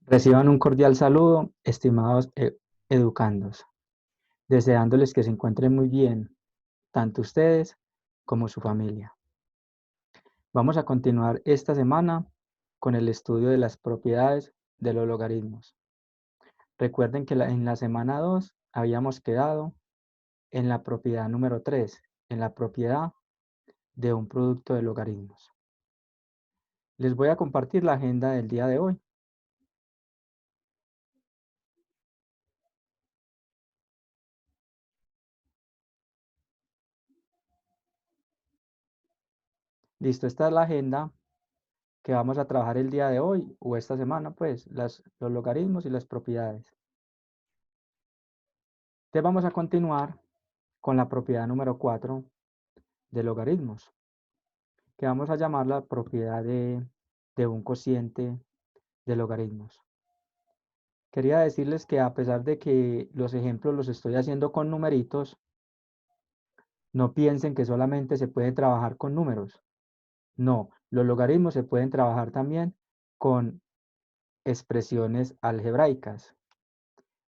Reciban un cordial saludo, estimados educandos, deseándoles que se encuentren muy bien, tanto ustedes como su familia. Vamos a continuar esta semana con el estudio de las propiedades de los logaritmos. Recuerden que en la semana 2 habíamos quedado en la propiedad número 3, en la propiedad de un producto de logaritmos. Les voy a compartir la agenda del día de hoy. Listo, esta es la agenda que vamos a trabajar el día de hoy o esta semana, pues, los logaritmos y las propiedades. Entonces vamos a continuar con la propiedad número 4 de logaritmos, que vamos a llamar la propiedad de un cociente de logaritmos. Quería decirles que a pesar de que los ejemplos los estoy haciendo con numeritos, no piensen que solamente se puede trabajar con números. No, los logaritmos se pueden trabajar también con expresiones algebraicas.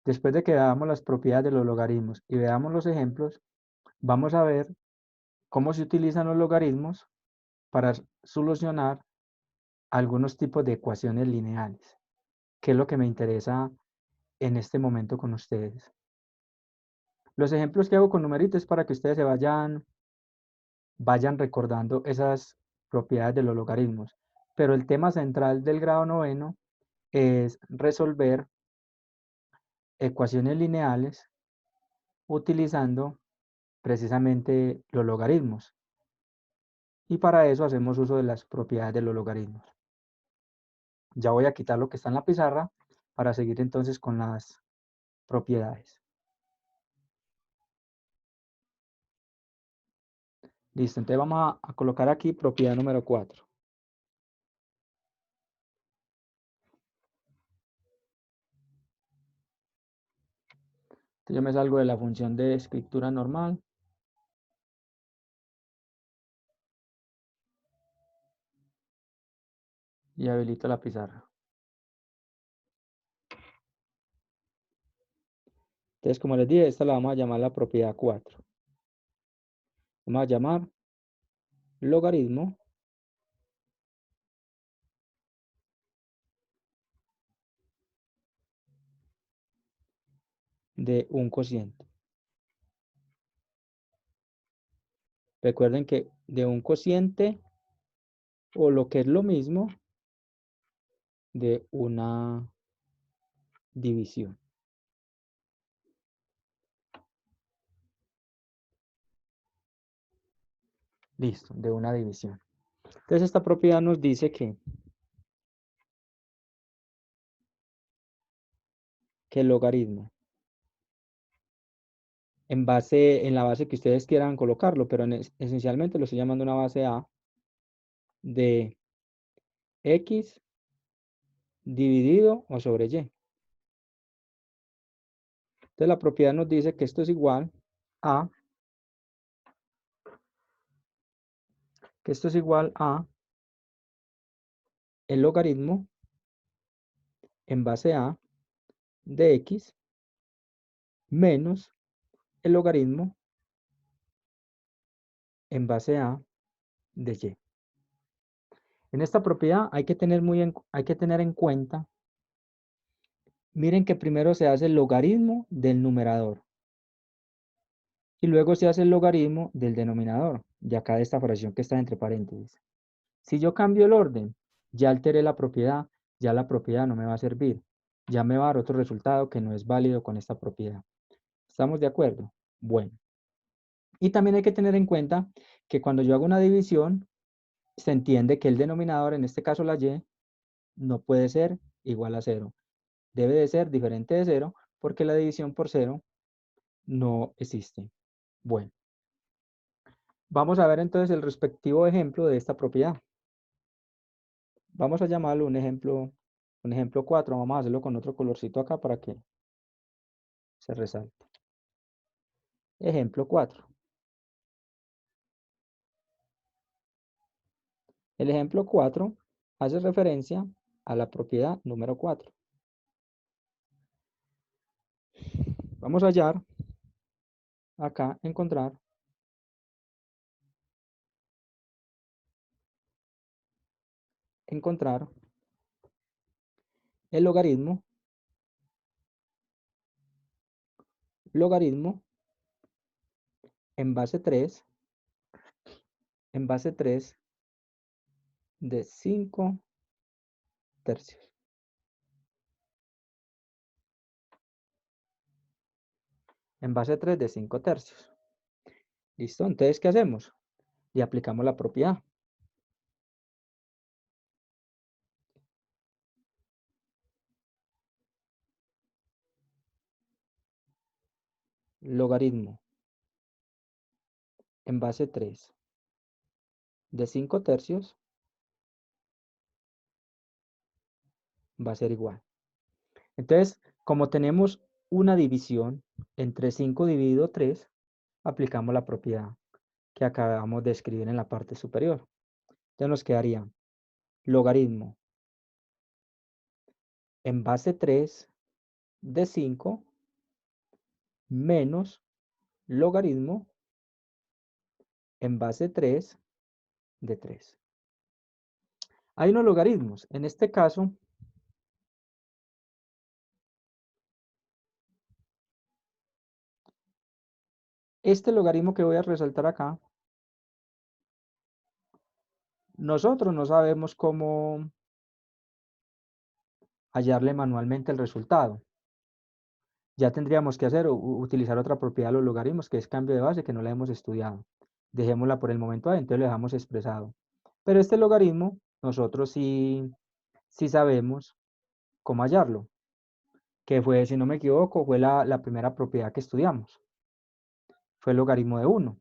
Después de que veamos las propiedades de los logaritmos y veamos los ejemplos, vamos a ver cómo se utilizan los logaritmos para solucionar algunos tipos de ecuaciones lineales, que es lo que me interesa en este momento con ustedes. Los ejemplos que hago con numeritos es para que ustedes se vayan recordando esas propiedades de los logaritmos. Pero el tema central del grado noveno es resolver ecuaciones lineales utilizando precisamente los logaritmos. Y para eso hacemos uso de las propiedades de los logaritmos. Ya voy a quitar lo que está en la pizarra para seguir entonces con las propiedades. Listo, entonces vamos a colocar aquí propiedad número 4. Entonces yo me salgo de la función de escritura normal. Y habilito la pizarra. Entonces, como les dije, esta la vamos a llamar la propiedad 4. Vamos a llamar logaritmo de un cociente. Recuerden que de un cociente, o lo que es lo mismo, de una división. Listo, de una división. Entonces esta propiedad nos dice que el logaritmo, en la base que ustedes quieran colocarlo, pero esencialmente lo estoy llamando una base A, de X dividido o sobre Y. Entonces la propiedad nos dice que esto es igual a, el logaritmo en base A de X menos el logaritmo en base A de Y. En esta propiedad hay que tener en cuenta, miren que primero se hace el logaritmo del numerador y luego se hace el logaritmo del denominador, y acá de esta fracción que está entre paréntesis. Si yo cambio el orden, ya alteré la propiedad, ya la propiedad no me va a servir, ya me va a dar otro resultado que no es válido con esta propiedad. ¿Estamos de acuerdo? Bueno. Y también hay que tener en cuenta que cuando yo hago una división, se entiende que el denominador, en este caso la y, no puede ser igual a 0. Debe de ser diferente de 0 porque la división por 0 no existe. Bueno, vamos a ver entonces el respectivo ejemplo de esta propiedad. Vamos a llamarlo un ejemplo 4. Vamos a hacerlo con otro colorcito acá para que se resalte. Ejemplo 4. El ejemplo 4 hace referencia a la propiedad número 4. Vamos a hallar, acá, encontrar el logaritmo en base 3, de 5 tercios. En base 3 de 5 tercios. ¿Listo? Entonces, ¿qué hacemos? Y aplicamos la propiedad. Logaritmo en base 3 de 5 tercios va a ser igual. Entonces, como tenemos una división entre 5 dividido 3, aplicamos la propiedad que acabamos de escribir en la parte superior. Entonces nos quedaría logaritmo en base 3 de 5 menos logaritmo en base 3 de 3. Hay unos logaritmos. En este caso, este logaritmo que voy a resaltar acá, nosotros no sabemos cómo hallarle manualmente el resultado. Ya tendríamos que utilizar otra propiedad de los logaritmos, que es cambio de base, que no la hemos estudiado. Dejémosla por el momento ahí, entonces lo dejamos expresado. Pero este logaritmo, nosotros sí sabemos cómo hallarlo, que fue, si no me equivoco, fue la primera propiedad que estudiamos. Fue el logaritmo de 1.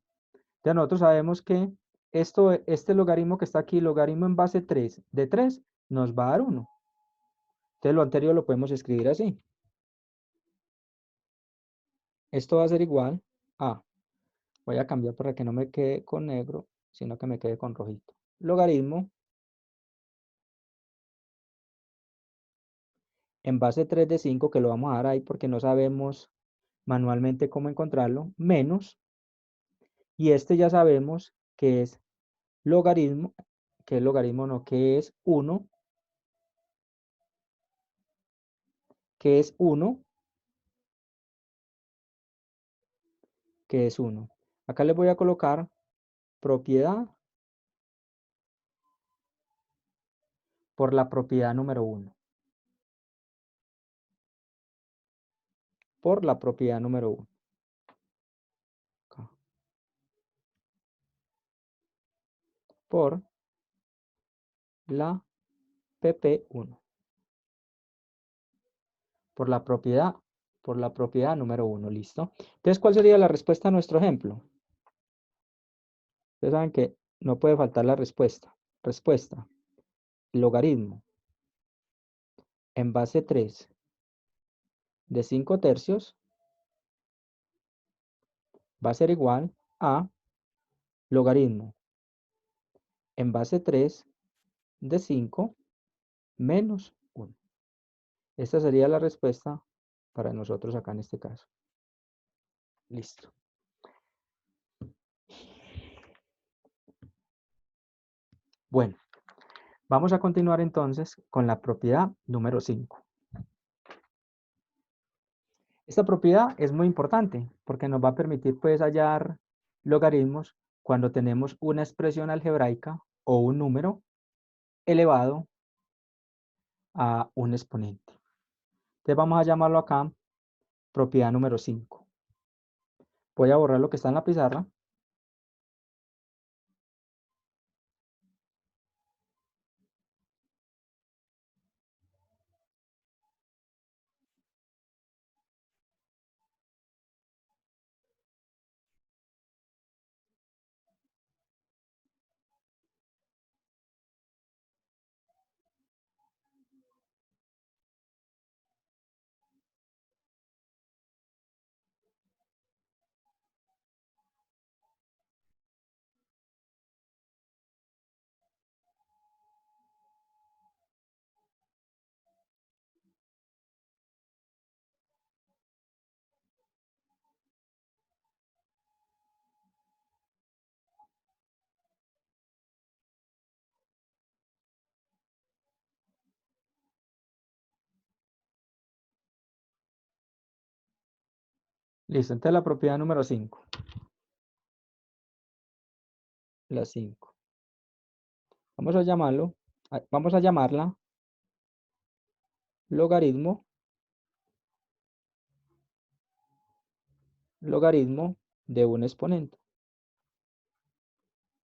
Ya nosotros sabemos que este logaritmo que está aquí, logaritmo en base 3 de 3, nos va a dar 1. Entonces lo anterior lo podemos escribir así. Esto va a ser igual a, voy a cambiar para que no me quede con negro, sino que me quede con rojito. Logaritmo en base 3 de 5, que lo vamos a dar ahí porque no sabemos manualmente cómo encontrarlo, menos, y este ya sabemos que es logaritmo, que es logaritmo no, que es 1, que es 1, que es 1. Acá les voy a colocar propiedad por la propiedad número 1. Por la propiedad número 1. Por la PP1. Por la propiedad número 1, ¿listo? Entonces, ¿cuál sería la respuesta a nuestro ejemplo? Ustedes saben que no puede faltar la respuesta. Respuesta, logaritmo en base 3 de 5 tercios va a ser igual a logaritmo en base 3 de 5 menos 1. Esta sería la respuesta para nosotros acá en este caso. Listo. Bueno, vamos a continuar entonces con la propiedad número 5. Esta propiedad es muy importante porque nos va a permitir pues hallar logaritmos cuando tenemos una expresión algebraica o un número elevado a un exponente. Entonces vamos a llamarlo acá propiedad número 5. Voy a borrar lo que está en la pizarra. Listo, entonces la propiedad número 5. La 5. Vamos a vamos a llamarla logaritmo de un exponente.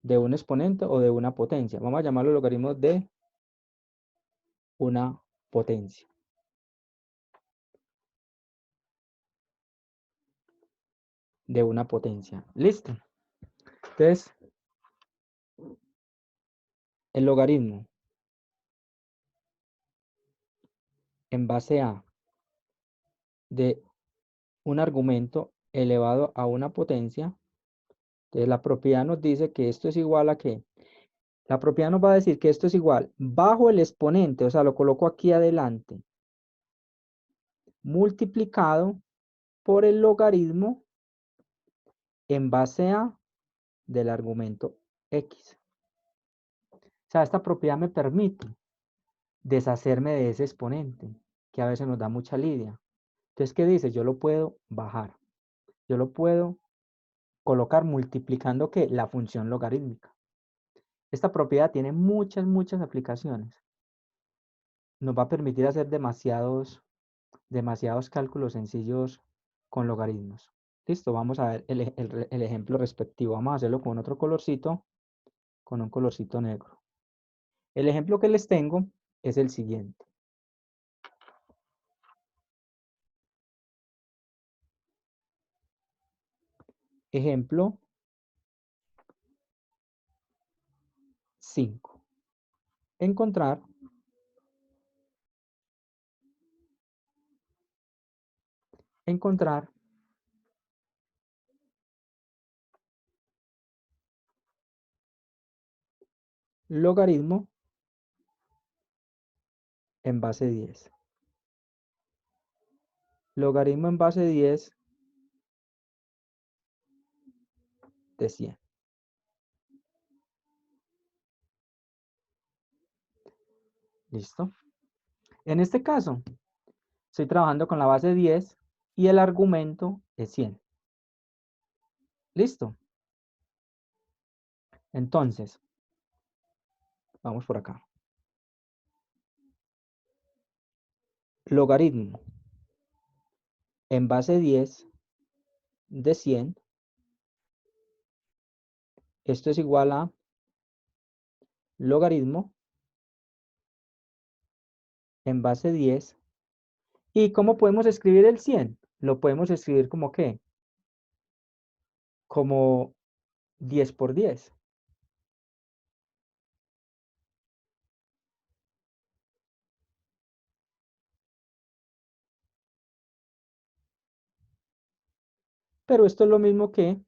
De un exponente o de una potencia. Vamos a llamarlo logaritmo de una potencia. De una potencia. Listo. Entonces, el logaritmo en base a de un argumento elevado a una potencia. Entonces, la propiedad nos dice que esto es igual a ¿qué? La propiedad nos va a decir que esto es igual bajo el exponente, o sea, lo coloco aquí adelante, multiplicado por el logaritmo en base a del argumento x. O sea, esta propiedad me permite deshacerme de ese exponente, que a veces nos da mucha lidia. Entonces, ¿qué dice? Yo lo puedo bajar. Yo lo puedo colocar multiplicando ¿qué? La función logarítmica. Esta propiedad tiene muchas aplicaciones. Nos va a permitir hacer demasiados cálculos sencillos con logaritmos. Listo, vamos a ver el ejemplo respectivo. Vamos a hacerlo con otro colorcito, con un colorcito negro. El ejemplo que les tengo es el siguiente. Ejemplo 5. Encontrar logaritmo en base 10. Logaritmo en base 10 de 100. ¿Listo? En este caso, estoy trabajando con la base 10 y el argumento es 100. ¿Listo? Entonces, vamos por acá. Logaritmo en base 10 de 100. Esto es igual a logaritmo en base 10. ¿Y cómo podemos escribir el 100? Lo podemos escribir como ¿qué? Como 10 por 10. Pero esto es lo mismo que,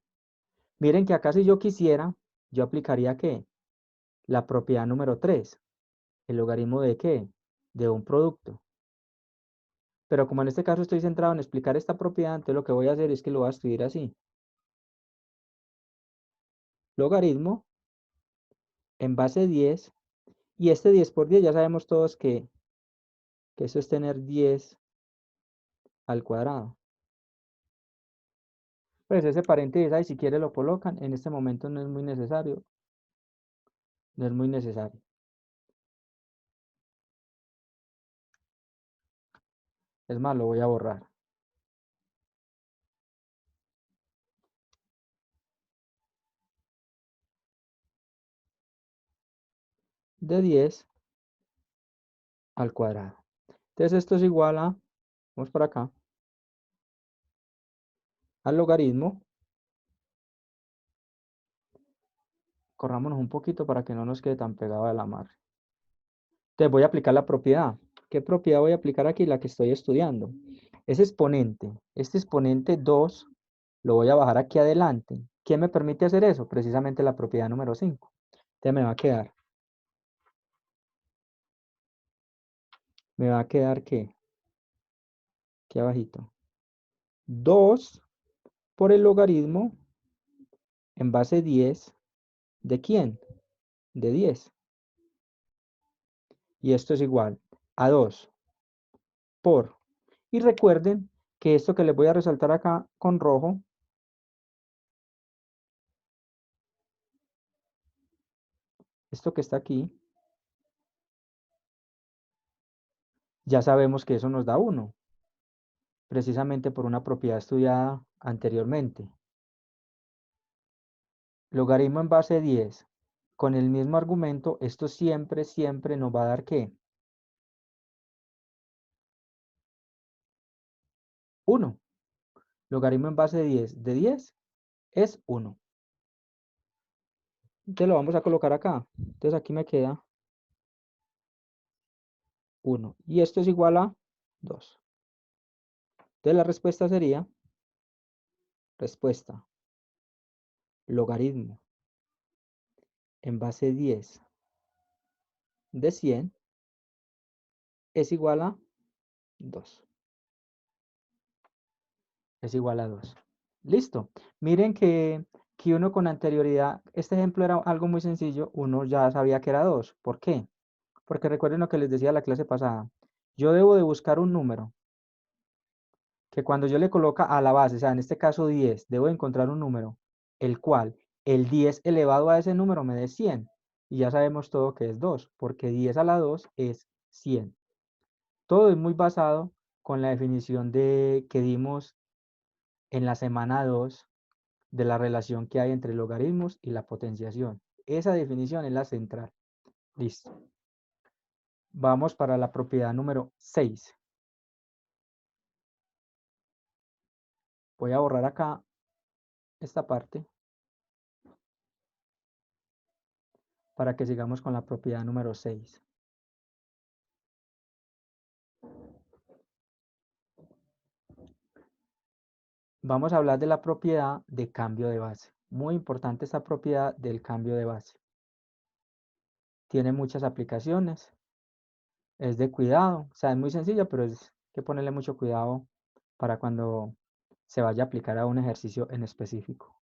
miren que acá si yo quisiera, yo aplicaría ¿qué? La propiedad número 3. ¿El logaritmo de qué? De un producto. Pero como en este caso estoy centrado en explicar esta propiedad, entonces lo que voy a hacer es que lo voy a escribir así. Logaritmo en base 10. Y este 10 por 10 ya sabemos todos que eso es tener 10 al cuadrado. Pues ese paréntesis ahí, si quiere lo colocan. En este momento no es muy necesario. No es muy necesario. Es más, lo voy a borrar. De 10 al cuadrado. Entonces esto es igual a, vamos por acá, al logaritmo. Corrámonos un poquito para que no nos quede tan pegado a la mar. Entonces voy a aplicar la propiedad. ¿Qué propiedad voy a aplicar aquí? La que estoy estudiando. Ese exponente, este exponente 2, lo voy a bajar aquí adelante. ¿Quién me permite hacer eso? Precisamente la propiedad número 5. Entonces me va a quedar ¿qué? Aquí abajito. 2 por el logaritmo en base 10. ¿De quién? De 10. Y esto es igual a 2 por. Y recuerden que esto que les voy a resaltar acá con rojo, esto que está aquí, ya sabemos que eso nos da 1, precisamente por una propiedad estudiada anteriormente. Logaritmo en base 10. Con el mismo argumento, esto siempre, siempre nos va a dar ¿qué? 1. Logaritmo en base de 10 es 1. Entonces lo vamos a colocar acá. Entonces aquí me queda 1. Y esto es igual a 2. Entonces la respuesta sería, respuesta, logaritmo en base 10 de 100 es igual a 2. Es igual a 2. Listo. Miren que uno con anterioridad, este ejemplo era algo muy sencillo, uno ya sabía que era 2. ¿Por qué? Porque recuerden lo que les decía la clase pasada. Yo debo de buscar un número que cuando yo le coloca a la base, o sea, en este caso 10, debo encontrar un número, el cual el 10 elevado a ese número me dé 100. Y ya sabemos todo que es 2, porque 10 a la 2 es 100. Todo es muy basado con la definición que dimos en la semana 2 de la relación que hay entre logaritmos y la potenciación. Esa definición es la central. Listo. Vamos para la propiedad número 6. Voy a borrar acá esta parte para que sigamos con la propiedad número 6. Vamos a hablar de la propiedad de cambio de base. Muy importante esta propiedad del cambio de base. Tiene muchas aplicaciones. Es de cuidado. O sea, es muy sencilla, pero es que ponerle mucho cuidado para cuando se vaya a aplicar a un ejercicio en específico.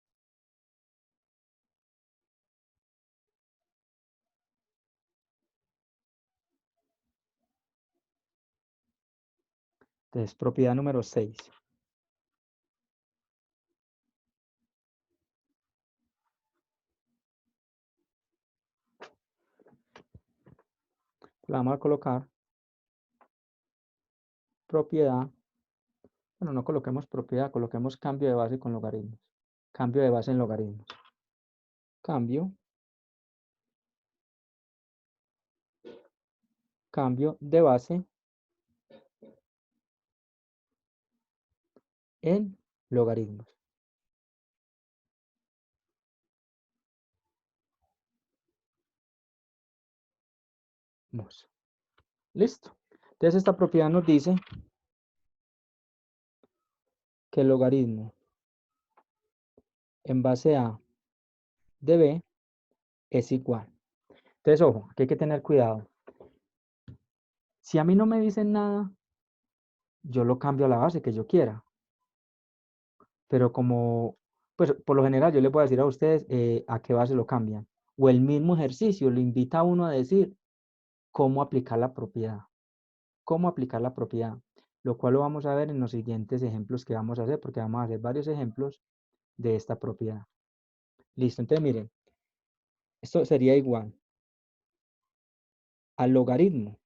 Entonces, propiedad número 6. La vamos a colocar propiedad. Bueno, no coloquemos propiedad, coloquemos cambio de base con logaritmos. Cambio de base en logaritmos. Cambio de base en logaritmos. Listo. Entonces esta propiedad nos dice que el logaritmo en base a de b es igual. Entonces, ojo, aquí hay que tener cuidado. Si a mí no me dicen nada, yo lo cambio a la base que yo quiera. Pero como, pues por lo general yo les voy a decir a ustedes a qué base lo cambian. O el mismo ejercicio le invita a uno a decir cómo aplicar la propiedad. Cómo aplicar la propiedad. Lo cual lo vamos a ver en los siguientes ejemplos que vamos a hacer, porque vamos a hacer varios ejemplos de esta propiedad. Listo, entonces miren, esto sería igual al logaritmo.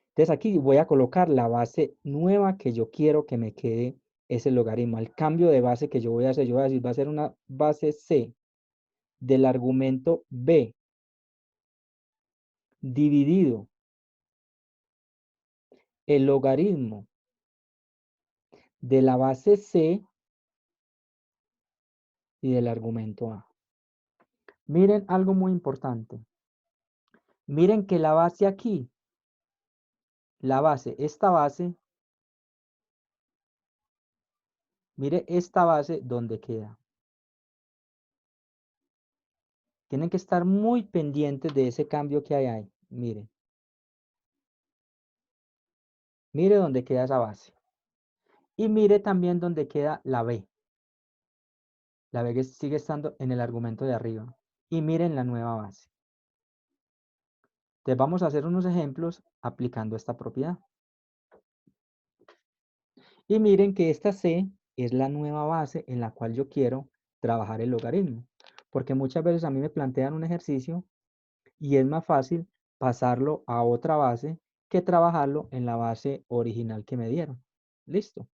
Entonces aquí voy a colocar la base nueva que yo quiero que me quede ese logaritmo. Al cambio de base que yo voy a hacer, yo voy a decir, va a ser una base C del argumento B dividido el logaritmo de la base C y del argumento A. Miren algo muy importante. Miren que la base aquí, la base, esta base, mire esta base donde queda. Tienen que estar muy pendientes de ese cambio que hay ahí. Miren. Mire dónde queda esa base. Y mire también dónde queda la B. La B que sigue estando en el argumento de arriba. Y miren la nueva base. Entonces vamos a hacer unos ejemplos aplicando esta propiedad. Y miren que esta C es la nueva base en la cual yo quiero trabajar el logaritmo. Porque muchas veces a mí me plantean un ejercicio y es más fácil pasarlo a otra base que trabajarlo en la base original que me dieron. Listo.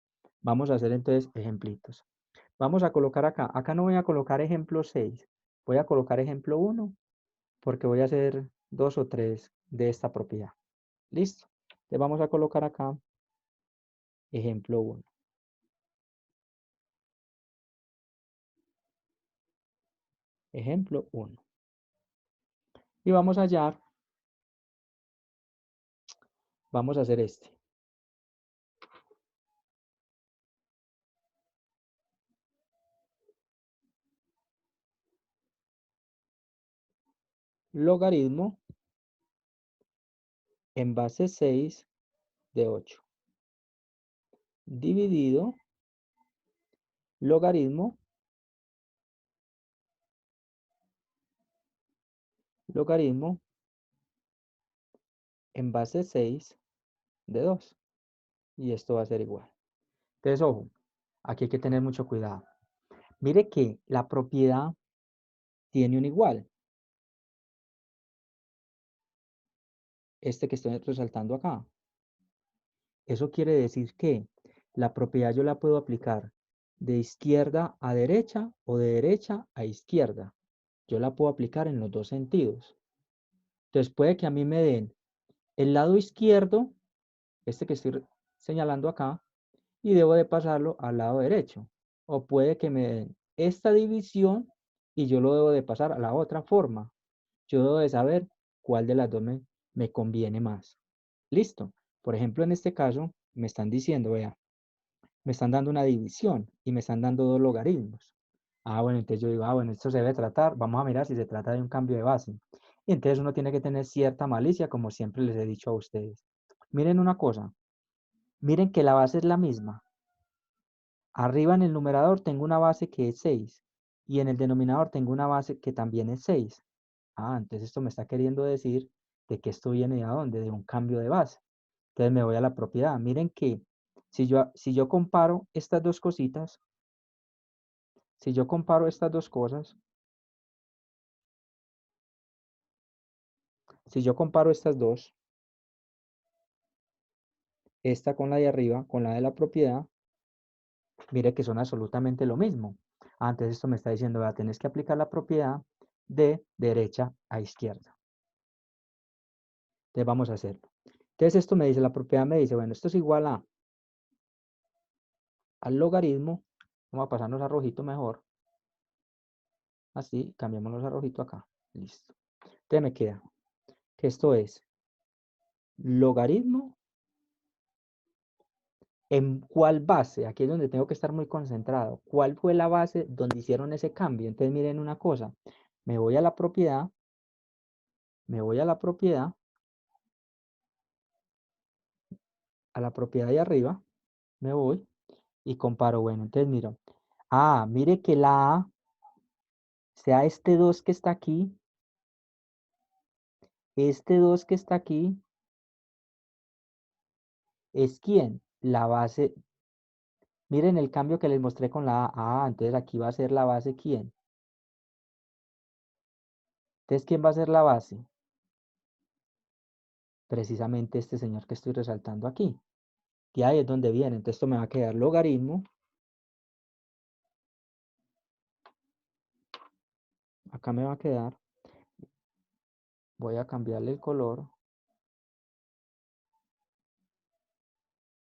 Vamos a hacer entonces ejemplitos. Vamos a colocar acá. Acá no voy a colocar ejemplo 6. Voy a colocar ejemplo 1 porque voy a hacer 2 o 3 de esta propiedad. Listo. Entonces vamos a colocar acá ejemplo 1. Ejemplo 1. Y vamos a hallar, vamos a hacer este. Logaritmo en base 6 de 8. Dividido logaritmo en base 6 de 2. Y esto va a ser igual. Entonces, ojo, aquí hay que tener mucho cuidado. Mire que la propiedad tiene un igual. Este que estoy resaltando acá. Eso quiere decir que la propiedad yo la puedo aplicar de izquierda a derecha o de derecha a izquierda. Yo la puedo aplicar en los dos sentidos. Entonces puede que a mí me den el lado izquierdo, este que estoy señalando acá, y debo de pasarlo al lado derecho. O puede que me den esta división y yo lo debo de pasar a la otra forma. Yo debo de saber cuál de las dos me conviene más. Listo. Por ejemplo, en este caso, me están diciendo, vea, me están dando una división y me están dando dos logaritmos. Ah, bueno, entonces yo digo, ah, bueno, esto se debe tratar, vamos a mirar si se trata de un cambio de base. Y entonces uno tiene que tener cierta malicia, como siempre les he dicho a ustedes. Miren una cosa, miren que la base es la misma. Arriba en el numerador tengo una base que es 6 y en el denominador tengo una base que también es 6. Ah, entonces esto me está queriendo decir de que esto viene de dónde, de un cambio de base. Entonces me voy a la propiedad. Miren que si yo comparo estas dos cositas, si yo comparo estas dos cosas, si yo comparo estas dos, esta con la de arriba, con la de la propiedad, mire que son absolutamente lo mismo. Antes esto me está diciendo, vea, tenés que aplicar la propiedad de derecha a izquierda. Entonces vamos a hacerlo. Entonces esto me dice, la propiedad me dice, bueno, esto es igual al logaritmo. Vamos a pasarnos a rojito mejor. Así, cambiémoslos a rojito acá. Listo. Entonces me queda que esto es logaritmo en cuál base. Aquí es donde tengo que estar muy concentrado. ¿Cuál fue la base donde hicieron ese cambio? Entonces miren una cosa. Me voy a la propiedad. Me voy a la propiedad. A la propiedad de arriba. Me voy y comparo. Bueno, entonces miro. Ah, mire que la A sea este 2 que está aquí. Este 2 que está aquí es ¿quién? La base. Miren el cambio que les mostré con la A. Ah, entonces aquí va a ser la base ¿quién? Entonces, ¿quién va a ser la base? Precisamente este señor que estoy resaltando aquí. Y ahí es donde viene. Entonces, esto me va a quedar logaritmo. Acá me va a quedar. Voy a cambiarle el color.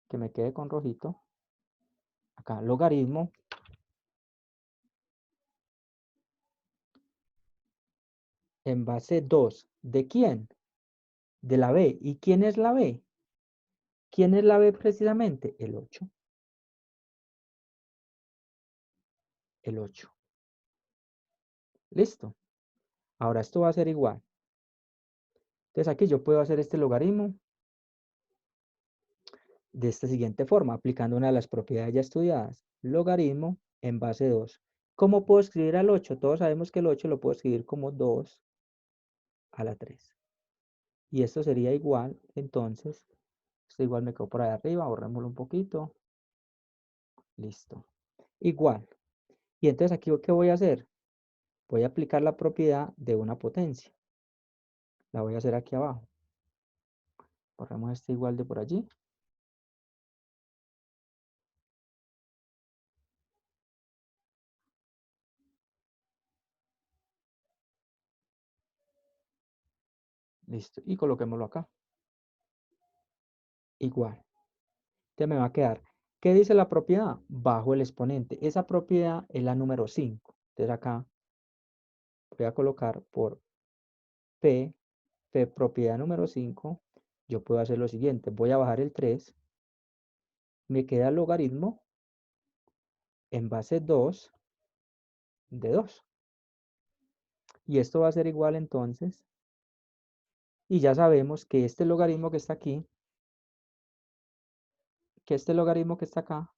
Que me quede con rojito. Acá, logaritmo. En base 2. ¿De quién? De la B. ¿Y quién es la B? ¿Quién es la B precisamente? El 8. El 8. Listo. Ahora esto va a ser igual. Entonces aquí yo puedo hacer este logaritmo de esta siguiente forma, aplicando una de las propiedades ya estudiadas. Logaritmo en base 2. ¿Cómo puedo escribir al 8? Todos sabemos que el 8 lo puedo escribir como 2 a la 3. Y esto sería igual, entonces, esto igual me quedó por ahí arriba, borrémoslo un poquito. Listo. Igual. Y entonces aquí, ¿qué voy a hacer? Voy a aplicar la propiedad de una potencia. La voy a hacer aquí abajo. Borramos este igual de por allí. Listo. Y coloquémoslo acá. Igual. Entonces me va a quedar. ¿Qué dice la propiedad? Bajo el exponente. Esa propiedad es la número 5. Entonces acá voy a colocar por P, propiedad número 5. Yo puedo hacer lo siguiente. Voy a bajar el 3. Me queda el logaritmo en base 2 de 2. Y esto va a ser igual entonces. Y ya sabemos que este logaritmo que está aquí, que este logaritmo que está acá,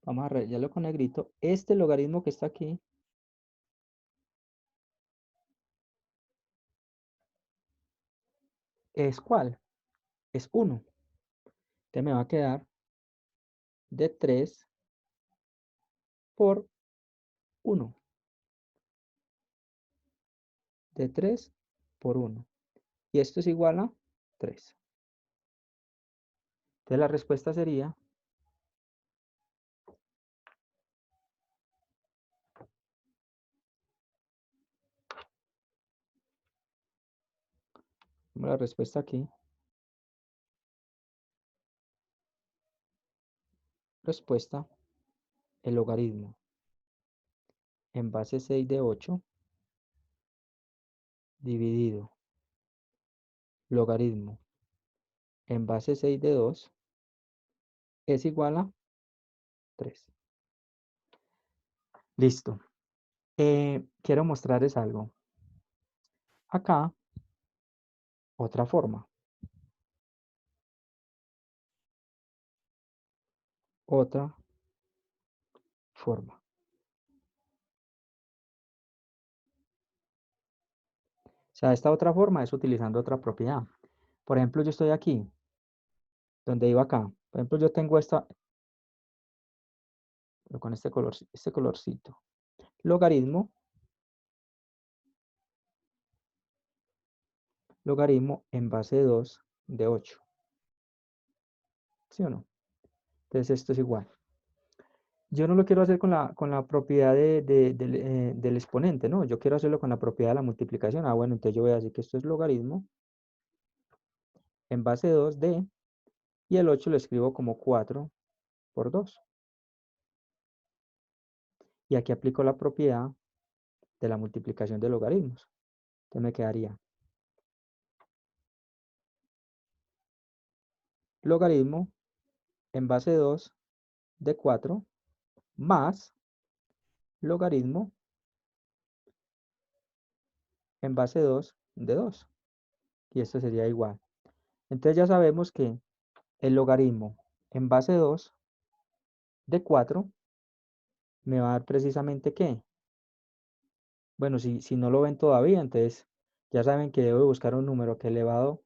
vamos a rayarlo con negrito, este logaritmo que está aquí, ¿es cuál? Es 1. Entonces me va a quedar de 3 por 1. De 3 por 1. Y esto es igual a 3. Entonces la respuesta sería, la respuesta aquí, respuesta, el logaritmo en base 6 de 8 dividido logaritmo en base 6 de 2 es igual a 3. Listo. Quiero mostrarles algo. Acá, otra forma. Otra forma. O sea, esta otra forma es utilizando otra propiedad. Por ejemplo, yo estoy aquí, donde iba acá. Por ejemplo, yo tengo esta, pero con este colorcito. Logaritmo, logaritmo en base 2 de 8. ¿Sí o no? Entonces esto es igual. Yo no lo quiero hacer con la propiedad del exponente, ¿no? Yo quiero hacerlo con la propiedad de la multiplicación. Ah, bueno, entonces yo voy a decir que esto es logaritmo en base 2 de, y el 8 lo escribo como 4 por 2. Y aquí aplico la propiedad de la multiplicación de logaritmos. Entonces me quedaría logaritmo en base 2 de 4 más logaritmo en base 2 de 2. Y esto sería igual. Entonces ya sabemos que el logaritmo en base 2 de 4 me va a dar precisamente ¿qué? Bueno, si no lo ven todavía, entonces ya saben que debo de buscar un número que elevado,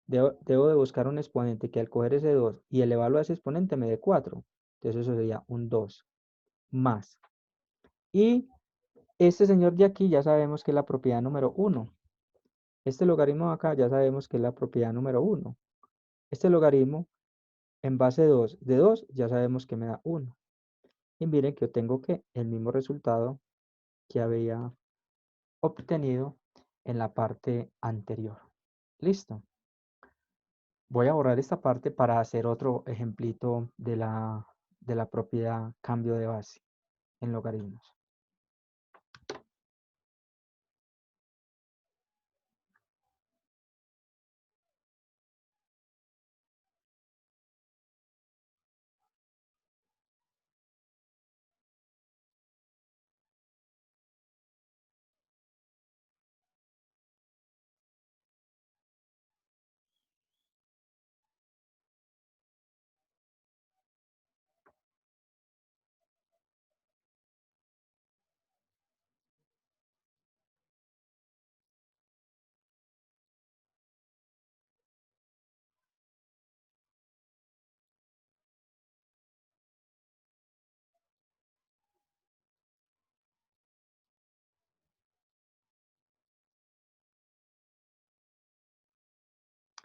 debo de buscar un exponente que al coger ese 2 y elevarlo a ese exponente me dé 4. Entonces eso sería un 2 más. Y este señor de aquí ya sabemos que es la propiedad número 1. Este logaritmo de acá ya sabemos que es la propiedad número 1. Este logaritmo en base 2 de 2 ya sabemos que me da 1. Y miren que yo tengo que el mismo resultado que había obtenido en la parte anterior. Listo. Voy a borrar esta parte para hacer otro ejemplito de la propiedad cambio de base en logaritmos.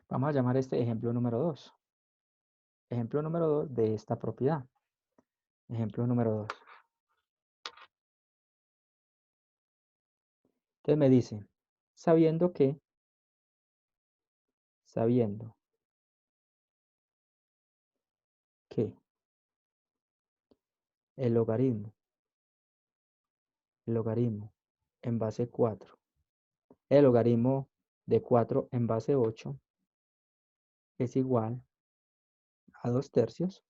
Vamos a llamar este ejemplo número 2. Ejemplo número 2 de esta propiedad. Ejemplo número 2. Entonces me dice, sabiendo que el logaritmo en base 4, el logaritmo de 4 en base 8 es igual a 2 tercios.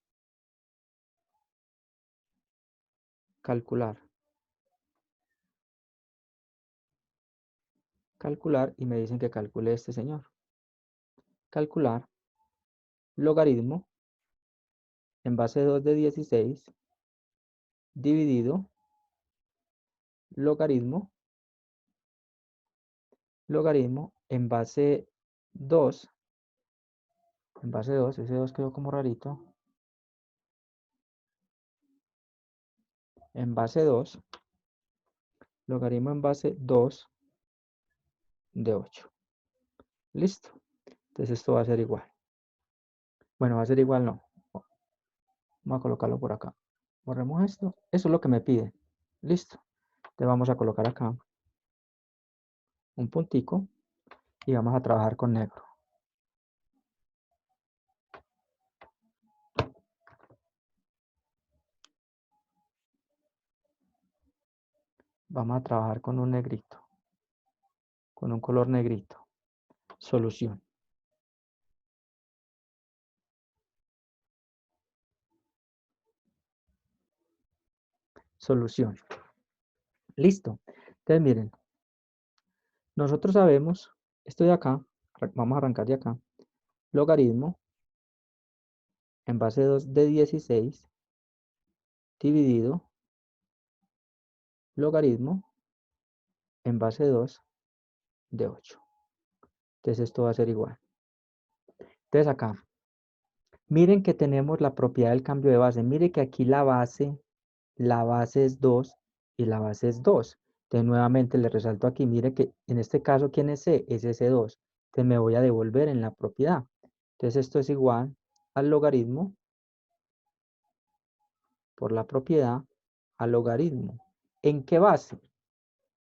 Calcular, y me dicen que calcule este señor. Calcular logaritmo en base 2 de 16 dividido logaritmo en base 2, ese 2 quedó como rarito, en base 2, logaritmo en base 2 de 8. Listo. Entonces esto va a ser igual. Bueno, va a ser igual no. Vamos a colocarlo por acá. Borremos esto. Eso es lo que me pide. Listo. Entonces vamos a colocar acá un puntico y vamos a trabajar con negro. Vamos a trabajar con un negrito, con un color negrito. Solución. Solución. Listo. Entonces miren, nosotros sabemos, esto de acá, vamos a arrancar de acá, logaritmo en base 2 de 16 dividido logaritmo en base 2 de 8. Entonces esto va a ser igual. Entonces acá, miren que tenemos la propiedad del cambio de base. Miren que aquí la base es 2 y la base es 2. Entonces nuevamente le resalto aquí, mire que en este caso, ¿quién es C? Es ese 2. Entonces me voy a devolver en la propiedad. Entonces esto es igual al logaritmo por la propiedad al logaritmo. ¿En qué base?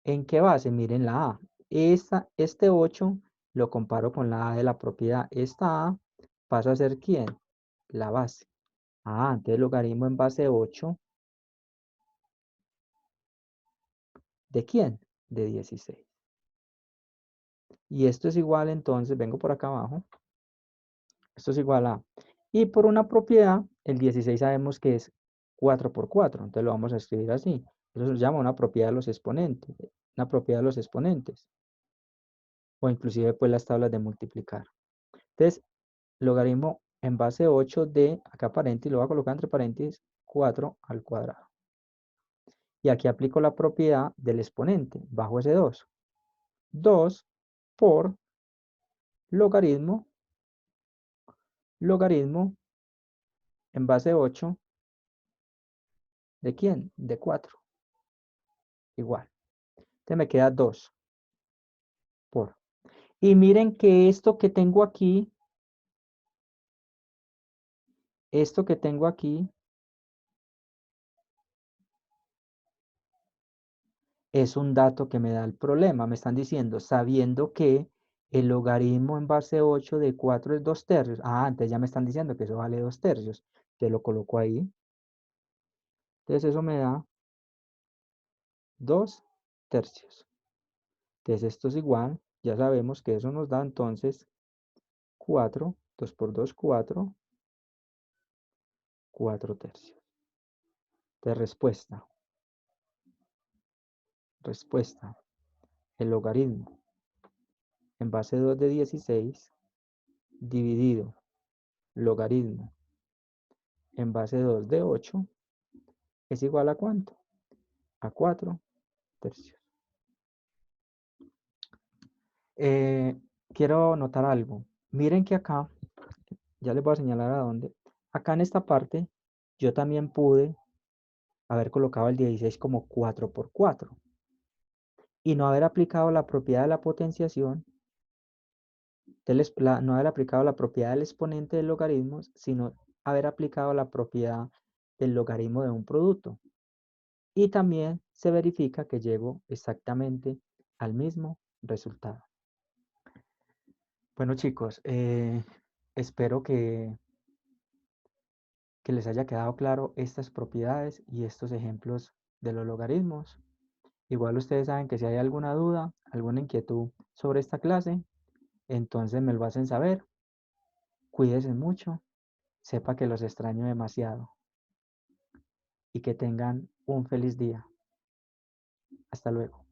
¿En qué base? Miren la A. Este 8 lo comparo con la A de la propiedad. Esta A pasa a ser ¿quién? La base. Entonces logaritmo en base 8. ¿De quién? De 16. Y esto es igual entonces, vengo por acá abajo. Esto es igual a. Y por una propiedad, el 16 sabemos que es 4 por 4. Entonces lo vamos a escribir así. Eso se llama una propiedad de los exponentes. Una propiedad de los exponentes. O inclusive pues las tablas de multiplicar. Entonces, logaritmo en base 8 de, acá paréntesis, lo voy a colocar entre paréntesis, 4 al cuadrado. Y aquí aplico la propiedad del exponente, bajo ese 2. 2 por logaritmo en base 8 ¿de quién? De 4. Igual. Entonces me queda 2 por. Y miren que esto que tengo aquí, es un dato que me da el problema. Me están diciendo, sabiendo que el logaritmo en base 8 de 4 es 2 tercios. Entonces ya me están diciendo que eso vale 2 tercios. Te lo coloco ahí. Entonces eso me da 2 tercios. Entonces esto es igual. Ya sabemos que eso nos da entonces 4. 2 por 2, 4. 4 tercios. De respuesta. El logaritmo en base 2 de 16 dividido logaritmo en base 2 de 8 es igual a ¿cuánto? A 4 tercios. Quiero notar algo. Miren que acá, ya les voy a señalar a dónde. Acá en esta parte, yo también pude haber colocado el 16 como 4 por 4 y no haber aplicado la propiedad de la potenciación no haber aplicado la propiedad del exponente del logaritmo, sino haber aplicado la propiedad del logaritmo de un producto. Y también se verifica que llego exactamente al mismo resultado. Bueno, chicos, espero que les haya quedado claro estas propiedades y estos ejemplos de los logaritmos. Igual ustedes saben que si hay alguna duda, alguna inquietud sobre esta clase, entonces me lo hacen saber. Cuídense mucho, sepa que los extraño demasiado y que tengan un feliz día. Hasta luego.